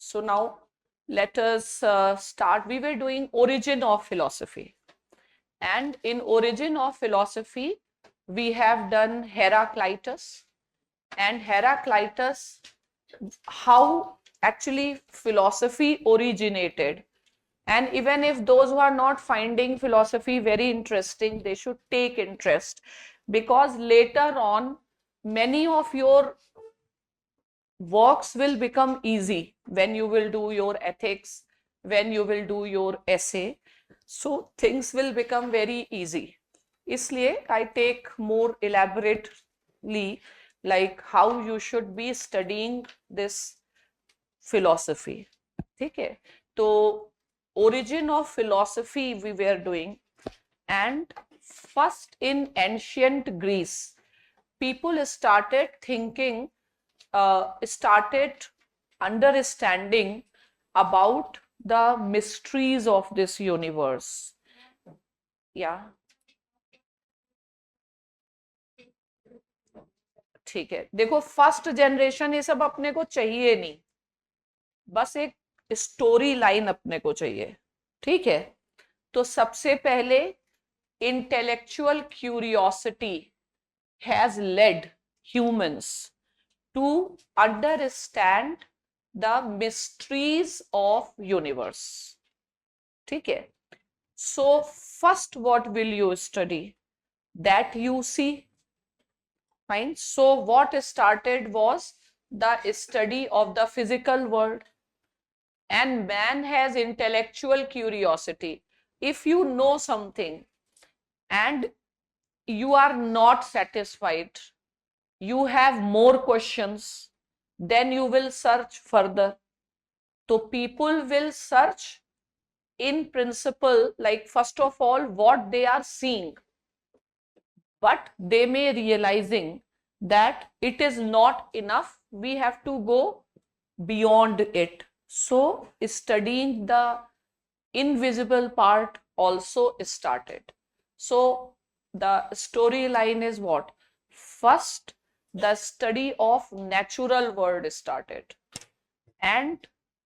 So now let us start. We were doing origin of philosophy, and in origin of philosophy we have done Heraclitus, and Heraclitus, how actually philosophy originated. And even if those who are not finding philosophy very interesting, they should take interest, because later on many of your works will become easy when you will do your ethics, when you will do your essay. So things will become very easy. इसलिए I take more elaborately like how you should be studying this philosophy. ठीक है? तो origin of philosophy we were doing, and first in ancient Greece, people started thinking, started understanding about the mysteries of this universe. Yeah. ठीक है, देखो first generation ये सब अपने को चाहिए नहीं, बस एक स्टोरी लाइन अपने को चाहिए. ठीक है, तो सबसे पहले intellectual curiosity has lead humans to understand the mysteries of universe. ठीक है, so first what will you study? That you see. Fine. So what started was the study of the physical world, and man has intellectual curiosity. If you know something and you are not satisfied, you have more questions, then you will search further. So people will search in principle, like first of all what they are seeing, but they may realizing that it is not enough, we have to go beyond it. So studying the invisible part also started. So the storyline is what? First, the study of natural world started, and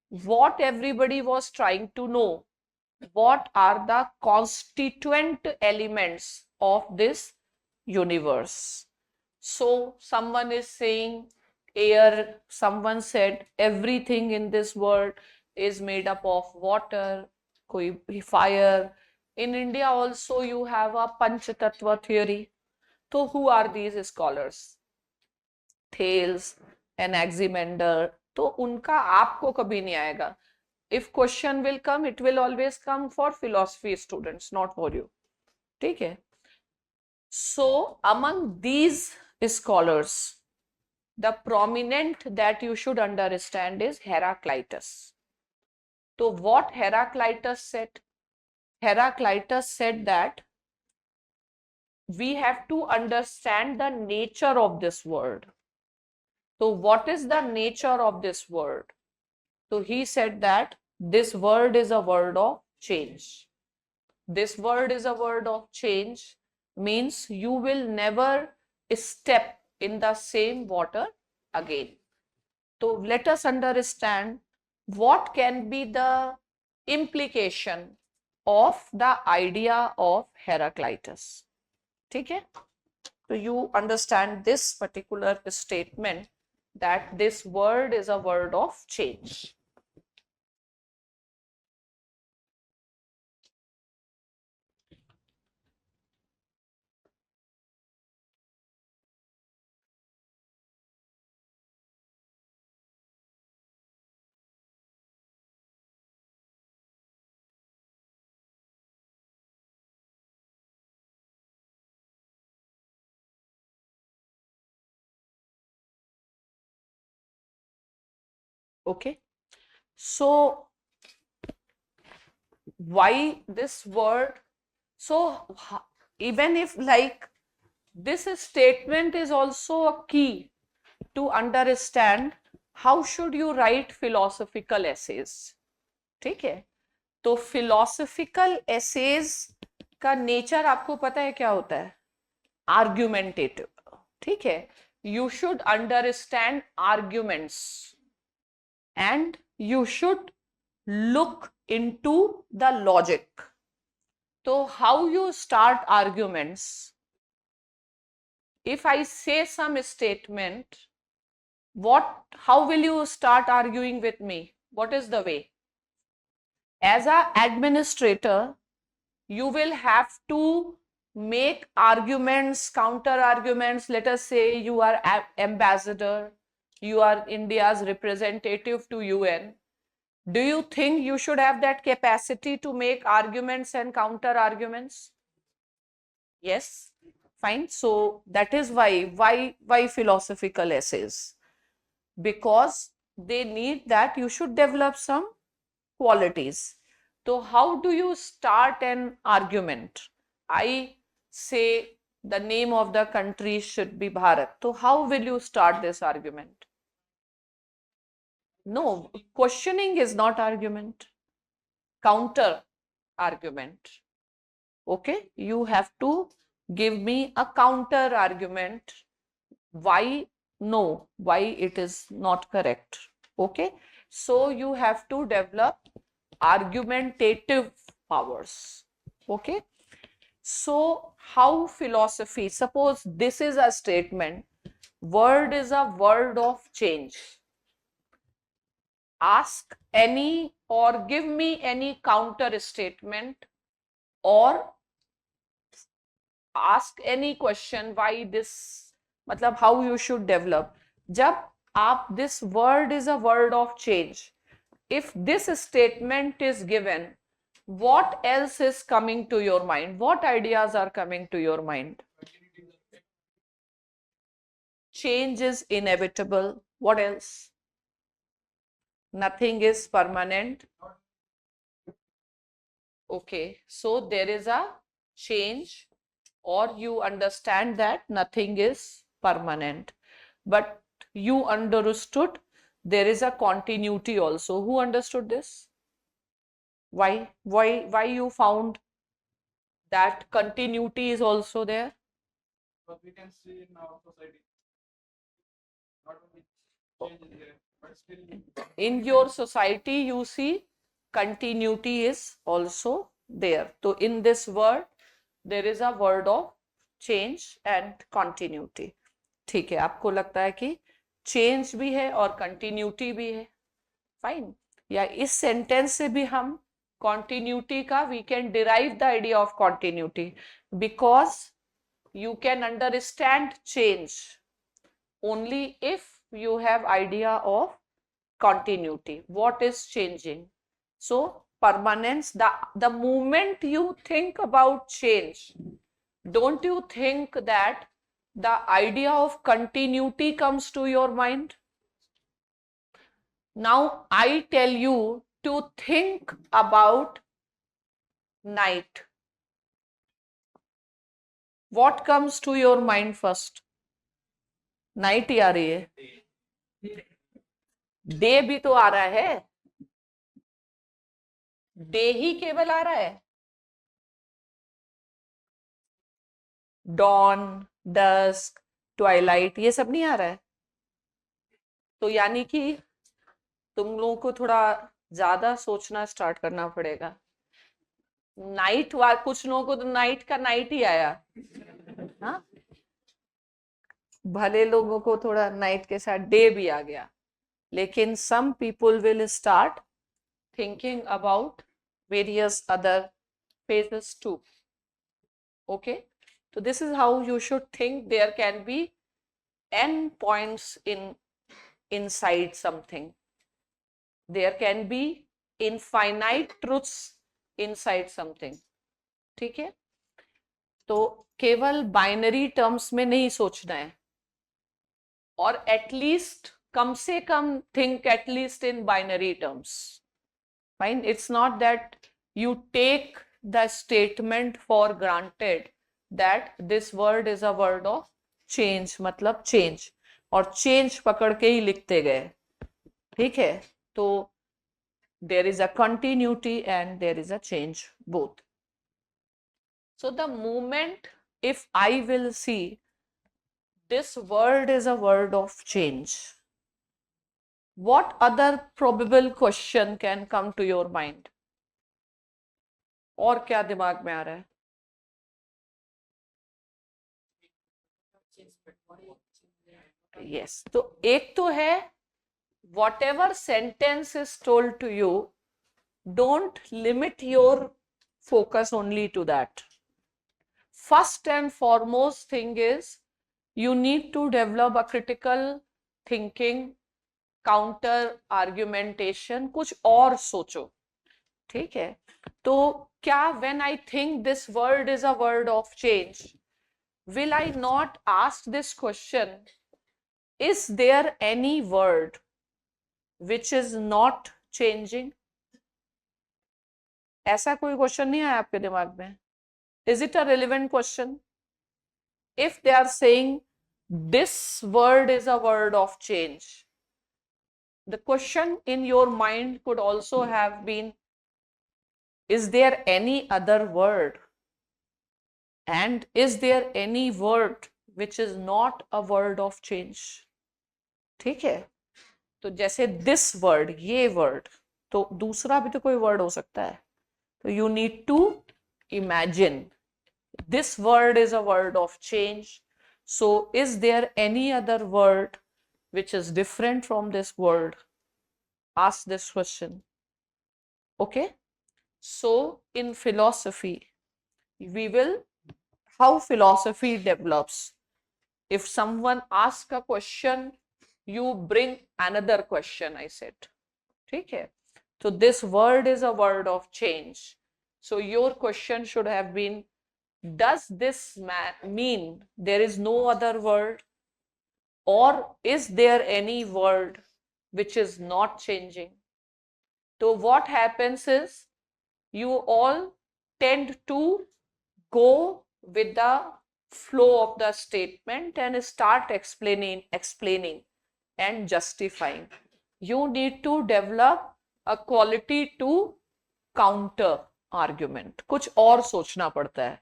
what everybody was trying to know, what are the constituent elements of this universe. So someone is saying air, someone said everything in this world is made up of water, fire. In India also you have a Panch Tattva theory. So who are these scholars? Thales, Anaximander. तो उनका आपको कभी नहीं आएगा. If question will come, it will always come for philosophy students, not for you. ठीक है? So among these scholars, the prominent that you should understand is Heraclitus. So what Heraclitus said? Heraclitus said that we have to understand the nature of this world. So what is the nature of this world? So he said that this world is a world of change. This world is a world of change means you will never step in the same water again. So let us understand what can be the implication of the idea of Heraclitus. ठीक है? So you understand this particular statement that this world is a world of change. Okay, so why this word? So even if like this statement is also a key to understand how should you write philosophical essays. ठीक है, तो philosophical essays का nature आपको पता है क्या होता है? Argumentative. ठीक है, you should understand arguments and you should look into the logic. So how you start arguments? If I say some statement, how will you start arguing with me? What is the way? As an administrator, you will have to make arguments, counter arguments. Let us say you are ambassador, you are India's representative to UN. Do you think you should have that capacity to make arguments and counter arguments? Yes, fine. So that is why philosophical essays? Because they need that you should develop some qualities. So how do you start an argument? I say the name of the country should be Bharat. So how will you start this argument? No, questioning is not argument. Counter argument. Okay, you have to give me a counter argument why why it is not correct. Okay, so you have to develop argumentative powers. Okay, so how philosophy, suppose this is a statement, word is a word of change. Ask any or give me any counter statement or ask any question why this, मतलब how you should develop. जब आप, this word is a word of change, if this statement is given, what else is coming to your mind? What ideas are coming to your mind? Change is inevitable. What else? Nothing is permanent. Okay, so there is a change, or you understand that nothing is permanent. But you understood there is a continuity also. Who understood this? Why you found that continuity is also there? But we can see in our society, not only change is there, but still In your society, you see continuity is also there. So in this word, there is a word of change and continuity. ठीक है, आपको लगता है कि change भी है और continuity भी है, फाइन. या इस सेंटेंस से भी हम continuity का, we can derive the idea of continuity because you can understand change only if you have idea of continuity. What is changing? So permanence, the moment you think about change, don't you think that the idea of continuity comes to your mind? Now I tell you to think about night. What comes to your mind first? Night ही आ रही है, day भी तो आ रहा है, day ही केवल आ रहा है. डॉन, डस्क, ट्वाइलाइट, ये सब नहीं आ रहा है. तो यानी कि तुम लोगों को थोड़ा ज्यादा सोचना स्टार्ट करना पड़ेगा. नाइट कुछ लोगों को तो नाइट का नाइट ही आया. हाँ, भले लोगों को थोड़ा नाइट के साथ डे भी आ गया, लेकिन some people will start thinking about various other phases too. Okay, so this is how you should think. There can be n points inside something. There can be infinite truths inside something. ठीक है, तो केवल binary terms में नहीं सोचना है, और at least कम से कम think at least in binary terms. Fine, it's not that you take the statement for granted that this word is a word of change, मतलब change, और change पकड़ के ही लिखते गए. ठीक है, तो there is a continuity and there is a change both. So the moment, if I will see this word is a word of change, What other probable question can come to your mind? और क्या दिमाग में आ रहा है? Yes. तो एक तो है whatever sentence is told to you, don't limit your focus only to that. First and foremost thing is you need to develop a critical thinking, counter argumentation, कुछ और सोचो. ठीक है. तो क्या when I think this word is a word of change, will I not ask this question, is there any word which is not changing? ऐसा कोई question नहीं है आपके दिमाग में? Is it a relevant question? If they are saying this word is a word of change, the question in your mind could also have been, is there any other word? And is there any word which is not a word of change? ठीक है. तो जैसे this word, ये word, तो दूसरा भी तो कोई word हो सकता है. तो you need to imagine this word is a word of change. So is there any other word which is different from this word? Ask this question. Okay. So in philosophy, we will, how philosophy develops. If someone asks a question, you bring another question, I said. ठीक है. So this word is a word of change. So your question should have been, does this mean there is no other word, or is there any word which is not changing? So what happens is you all tend to go with the flow of the statement and start explaining and justifying. You need to develop a quality to counter argument. कुछ और सोचना पड़ता है,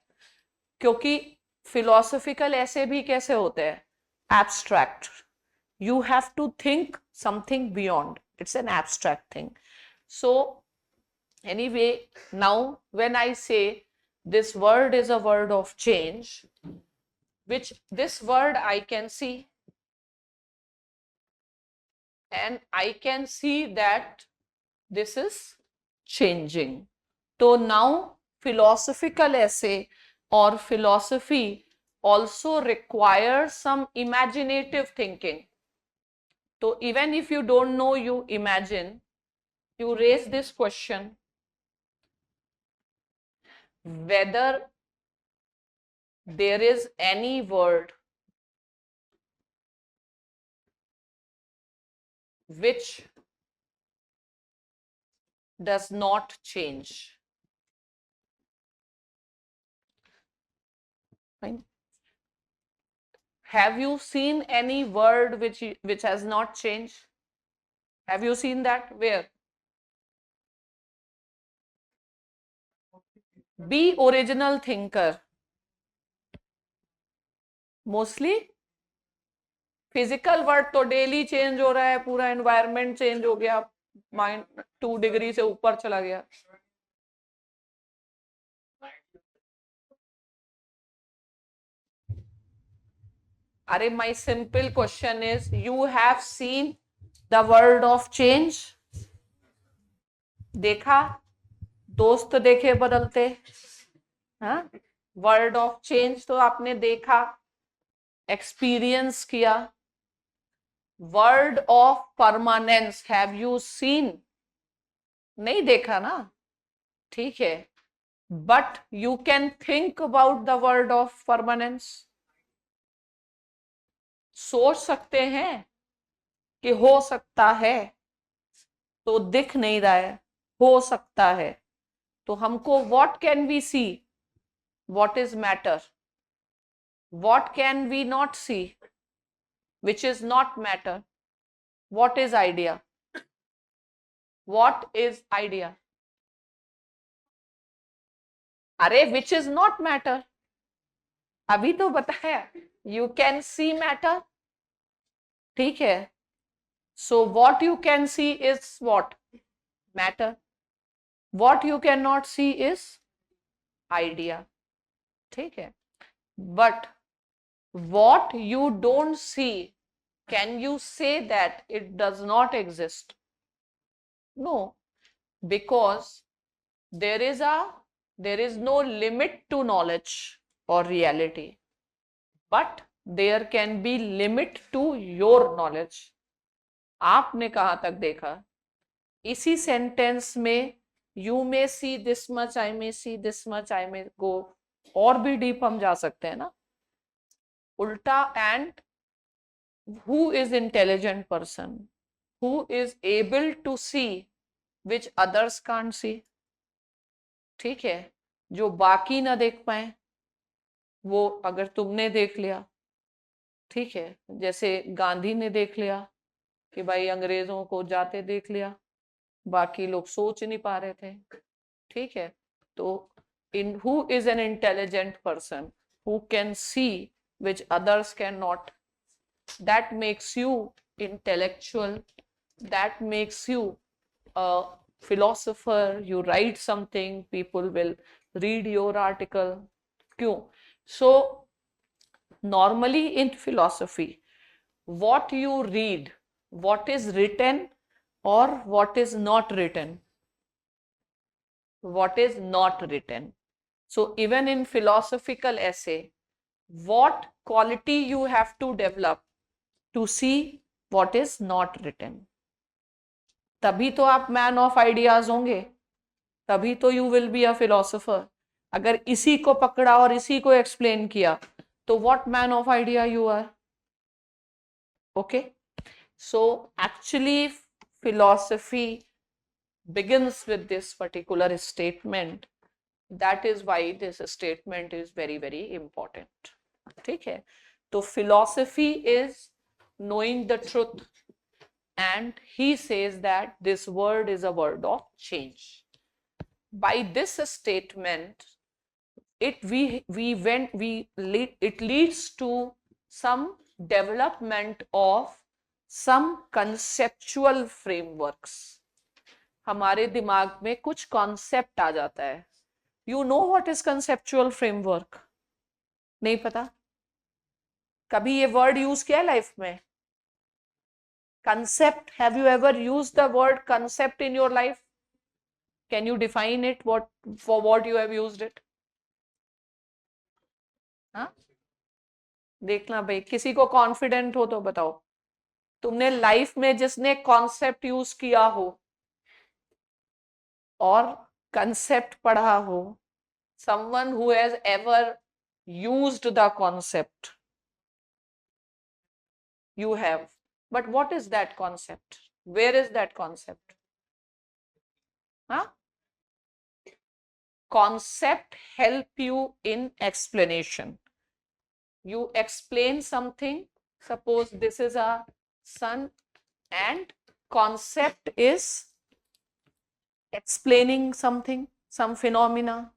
क्योंकि philosophical ऐसे भी कैसे होते हैं? Abstract. You have to think something beyond. It's an abstract thing. So anyway, now when I say this word is a word of change, which this word I can see, and I can see that this is changing. So now philosophical essay or philosophy also requires some imaginative thinking. So even if you don't know, you imagine, you raise this question, whether there is any word which does not change. Fine. Have you seen any word which has not changed? Have you seen that? Where? Be original thinker. Mostly physical word तो daily change हो रहा है, पूरा environment change हो गया, mind 2 degree से ऊपर चला गया. अरे my simple question is, you have seen the word of change? देखा? दोस्त देखे बदलते? हाँ, वर्ड ऑफ चेंज तो आपने देखा, एक्सपीरियंस किया. Word of permanence have you seen? नहीं देखा ना. ठीक है. But you can think about the word of permanence. सोच सकते हैं कि हो सकता है, तो दिख नहीं रहा है, हो सकता है. तो हमको what can we see? What is matter? What can we not see? which is not matter? What is idea? What is idea? अरे which is not matter, अभी तो बताया. You can see matter. ठीक है. So what you can see is what? Matter. What you cannot see is idea. ठीक है? But what you don't see, can you say that it does not exist? No, because there is no limit to knowledge or reality, but there can be limit to your knowledge. आपने कहां तक देखा? इसी sentence में you may see this much, I may see this much, I may go, और भी deep हम जा सकते हैं ना उल्टा. And who is intelligent person? Who is able to see which others can't see? ठीक है, जो बाकी ना देख पाए वो अगर तुमने देख लिया, ठीक है, जैसे गांधी ने देख लिया कि भाई अंग्रेजों को जाते देख लिया, बाकी लोग सोच नहीं पा रहे थे. ठीक है, तो in who is an intelligent person who can see which others cannot, that makes you intellectual, that makes you a philosopher. You write something, people will read your article. क्यों? So normally in philosophy, what you read, what is written or what is not written, what is not written. So even in philosophical essay, what quality you have to develop to see what is not written. तभी तो आप man of ideas होंगे, तभी तो you will be a philosopher. अगर इसी को पकड़ा और इसी को एक्सप्लेन किया तो what man of idea you are. Okay, so actually philosophy begins with this particular statement. That is why this statement is very very important. ठीक है, तो philosophy is knowing the truth, and he says that this word is a word of change. By this statement, it leads to some development of some conceptual frameworks. हमारे दिमाग में कुछ concept आ जाता है. You know what is conceptual framework? नहीं पता? कभी ये वर्ड यूज किया है लाइफ में? Concept, have you ever used the word concept in your life? Can you define it, what for what you have used it? हाँ, देखना भाई, किसी को कॉन्फिडेंट हो तो बताओ तुमने लाइफ में जिसने कॉन्सेप्ट यूज किया हो और कंसेप्ट पढ़ा हो. someone who has ever used the concept. You have, but what is that concept? Where is that concept? Huh? Concept help you in explanation. You explain something, suppose this is a sun, and concept is explaining something, some phenomena,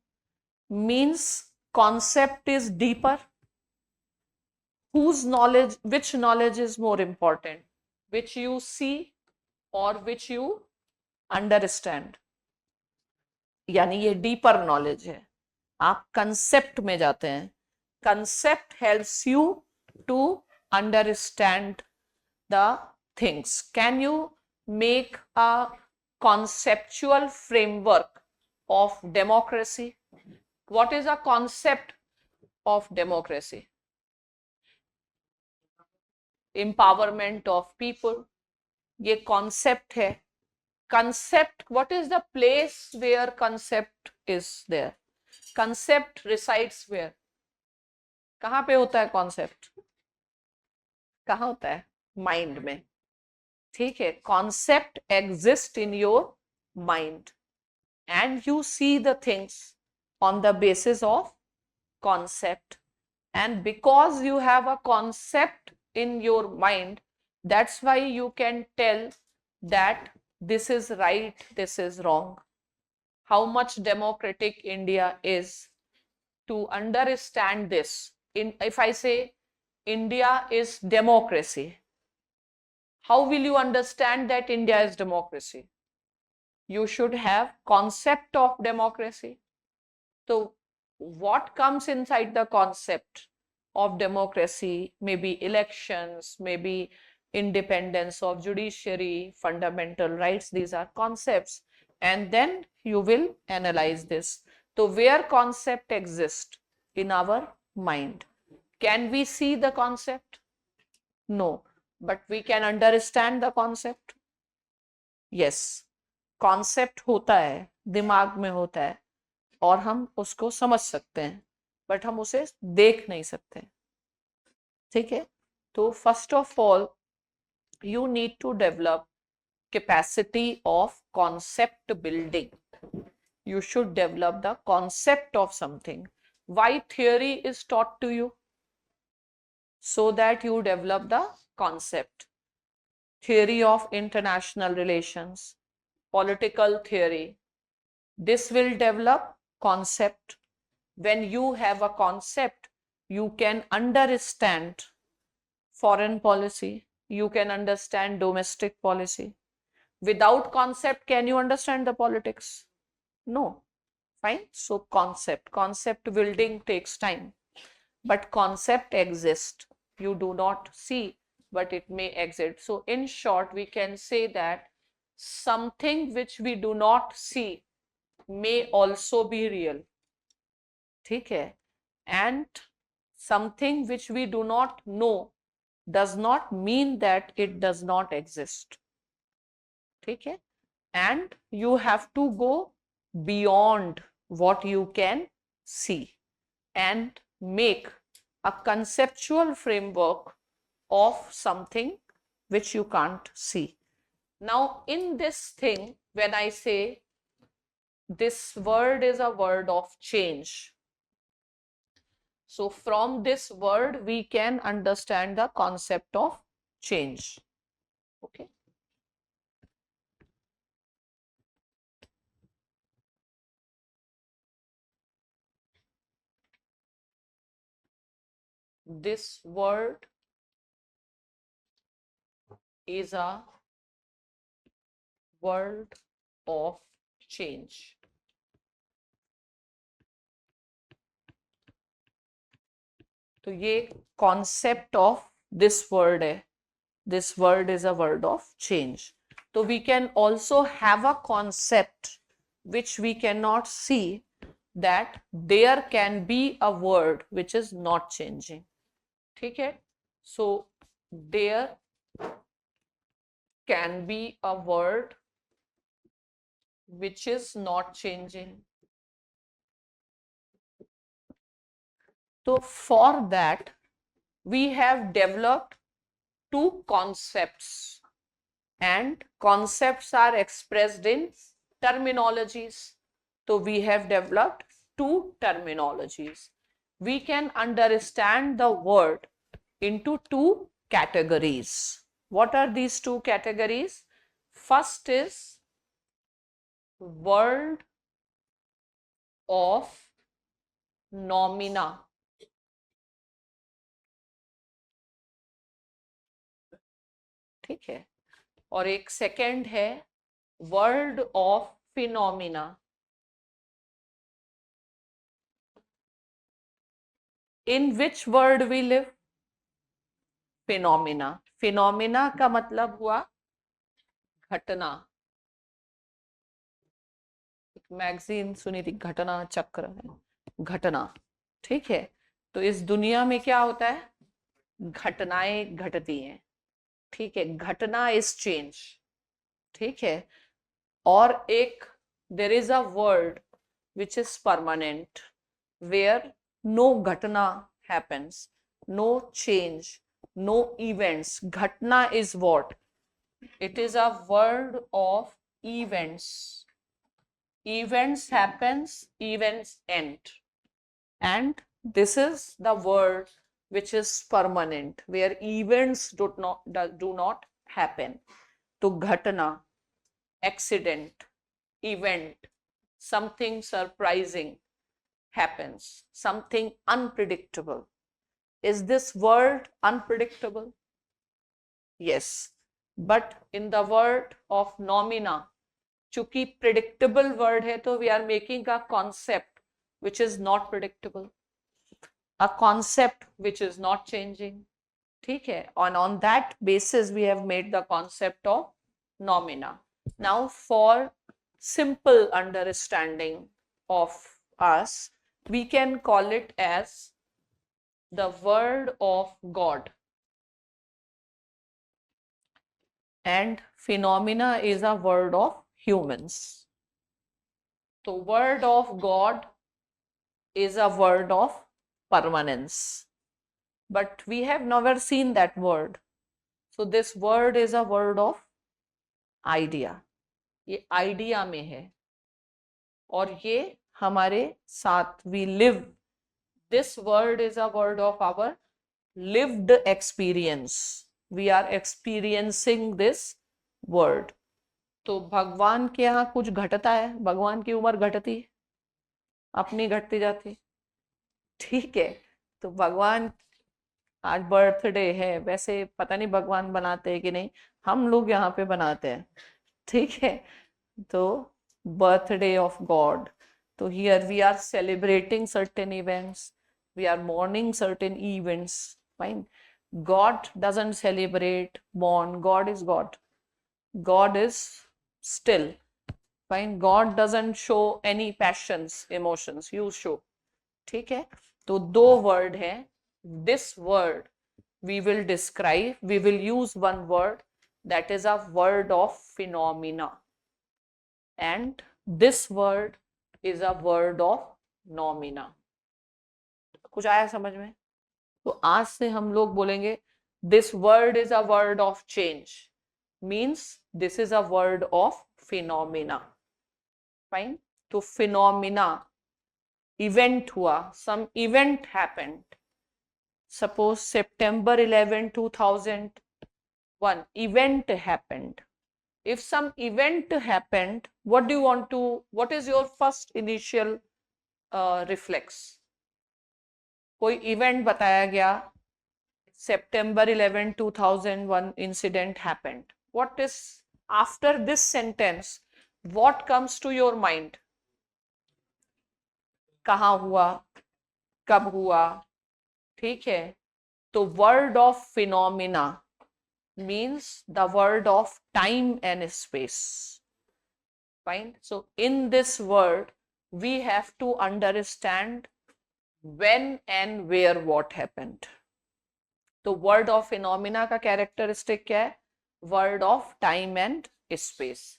means concept is deeper. Whose knowledge, which knowledge is more important? Which you see or which you understand? यानी ये deeper knowledge है. आप concept में जाते हैं. Concept helps you to understand the things. Can you make a conceptual framework of democracy? What is a concept of democracy? Empowerment of people. ये concept है. Concept, what is the place where concept is there? Concept resides where? कहाँ पे होता है concept? कहाँ होता है? Mind में. ठीक है, concept exist in your mind and you see the things on the basis of concept, and because you have a concept in your mind, that's why you can tell that this is right, this is wrong. How much democratic India is, to understand this. If I say India is democracy, How will you understand that India is democracy? You should have concept of democracy. So what comes inside the concept of democracy? Maybe elections, maybe independence of judiciary, fundamental rights. These are concepts. And then you will analyze this. So where concept exists in our mind, can we see the concept? No, but we can understand the concept. Yes, concept होता है, दिमाग में होता है और हम उसको समझ सकते हैं, बट हम उसे देख नहीं सकते. ठीक है, तो first of all you need to develop capacity of concept building. You should develop the concept of something. Why theory is taught to you? So that you develop the concept. Theory of international relations, political theory. This will develop concept. When you have a concept, you can understand foreign policy, you can understand domestic policy. Without concept, can you understand the politics? No. Fine. So concept building takes time, but concept exists. You do not see, but it may exist. So in short, we can say that something which we do not see may also be real. ठीक है, and something which we do not know does not mean that it does not exist. ठीक है, and you have to go beyond what you can see and make a conceptual framework of something which you can't see. Now in this thing, when I say this word is a word of change, so from this word we can understand the concept of change. Okay. This word is a word of change. तो ये concept of this word है. This word is a word of change. So we can also have a concept which we cannot see, that there can be a word which is not changing. ठीक है, so there can be a word which is not changing. So for that we have developed two concepts, and concepts are expressed in terminologies. So we have developed two terminologies. We can understand the word into two categories. What are these two categories? First is word of nomina. ठीक है, और एक second है world of phenomena. In which world we live? Phenomena. Phenomena का मतलब हुआ घटना. एक मैगजीन सुनी थी, घटना चक्र है, घटना. ठीक है, तो इस दुनिया में क्या होता है? घटनाएं घटती हैं. ठीक है, घटना इज चेंज. ठीक है, और एक there is a world which is permanent, where no ghatna happens, no change, no events. Ghatna is what? It is a word of events. Events happens, events end. And this is the word which is permanent, where events do not happen. To ghatna, accident, event, something surprising happens, something unpredictable. Is this word unpredictable? Yes. But in the word of nomina, चूंकि predictable word है, तो we are making a concept which is not predictable, a concept which is not changing. ठीक है, on that basis we have made the concept of nomina. Now for simple understanding of us, we can call it as the word of God, and phenomena is a word of humans. So word of God is a word of permanence, but we have never seen that word. So this word is a word of idea. ये idea में है और ये हमारे साथ, we live, this world is a world of our lived experience, we are experiencing this world. तो भगवान के यहाँ कुछ घटता है, भगवान की उम्र घटती, अपनी घटती जाती. ठीक है, तो भगवान आज बर्थडे है, वैसे पता नहीं भगवान बनाते हैं कि नहीं, हम लोग यहाँ पे बनाते हैं. ठीक है, तो birthday of God. So here we are celebrating certain events, we are mourning certain events. Fine. God doesn't celebrate, mourn. God is God. God is still. Fine. God doesn't show any passions, emotions. You show. ठीक है, तो दो word है. This word we will describe, we will use one word, that is a word of phenomena, and this word is a word of nomina. कुछ आया समझ में? तो आज से हम लोग बोलेंगे this word is a word of change, means this is a word of phenomena. Fine. तो phenomena, event हुआ, some event happened. Suppose September 11, 2001, event happened. If some event happened, what do you want to, what is your first initial reflex? कोई event बताया गया, September 11, 2001 incident happened. What is after this sentence? What comes to your mind? कहाँ हुआ, कब हुआ? ठीक है, तो word of phenomena means the word of time and space. Fine. So in this word we have to understand when and where what happened. तो word of phenomena का characteristic क्या है? Word of time and space.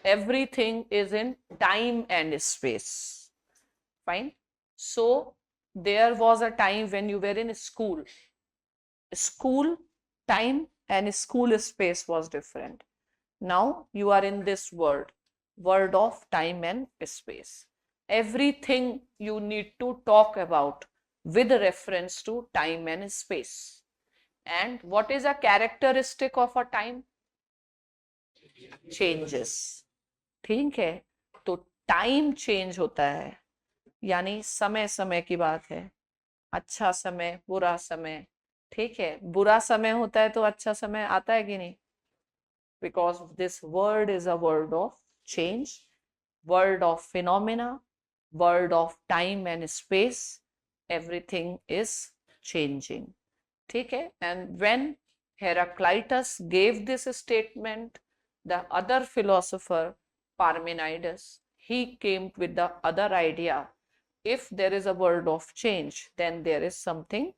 Everything is in time and space. Fine. So there was a time when you were in school. School time and school space was different. Now you are in this world, word of time and space. Everything you need to talk about with reference to time and space. And what is a characteristic of a time? Changes. ठीक है, तो time change होता है, यानी समय समय की बात है. अच्छा समय, बुरा समय. ठीक है, बुरा समय होता है तो अच्छा समय आता है कि नहीं? Because this word is a word of change, word of phenomena, word of time and space. Everything is changing. ठीक है, and when Heraclitus gave this statement, the other philosopher Parmenides, he came with the other idea. If there is a word of change, then there is something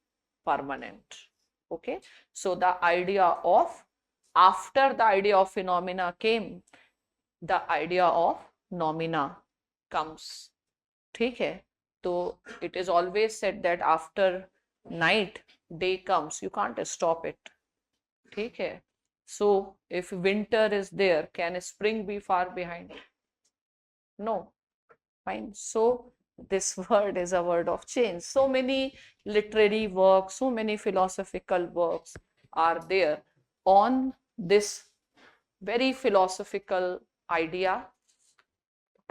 permanent. Okay, so the idea of, after the idea of phenomena came, the idea of nomina comes. ठीक है, तो it is always said that after night day comes, you can't stop it. ठीक है, so if winter is there, can spring be far behind? No. Fine. So this word is a word of change. So many literary works, so many philosophical works are there on this very philosophical idea.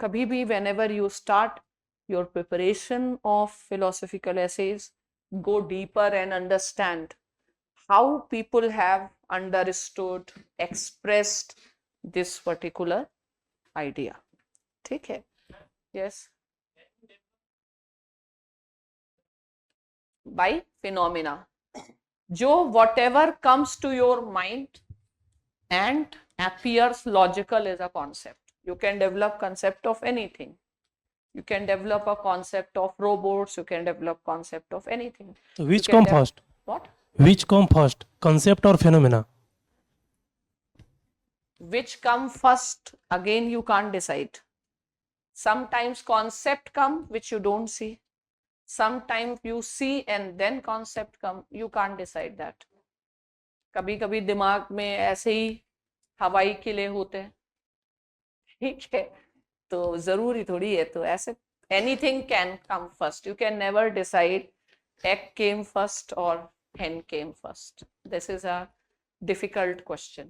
कभी भी whenever you start your preparation of philosophical essays, go deeper and understand how people have understood, expressed this particular idea. ठीक है? Yes. By phenomena. जो whatever comes to your mind and appears logical as a concept. You can develop concept of anything. You can develop a concept of robots. You can develop concept of anything. So which You can come first? What? Which come first, concept or phenomena? Which come first? Again, you can't decide. Sometimes concept come which you don't see. Sometimes you see and then concept come. You can't decide that. कभी कभी दिमाग में ऐसे ही हवाई किले होते हैं, ठीक है, तो जरूरी थोड़ी है, तो ऐसे anything can come first. You can never decide egg came first or hen came first. This is a difficult question.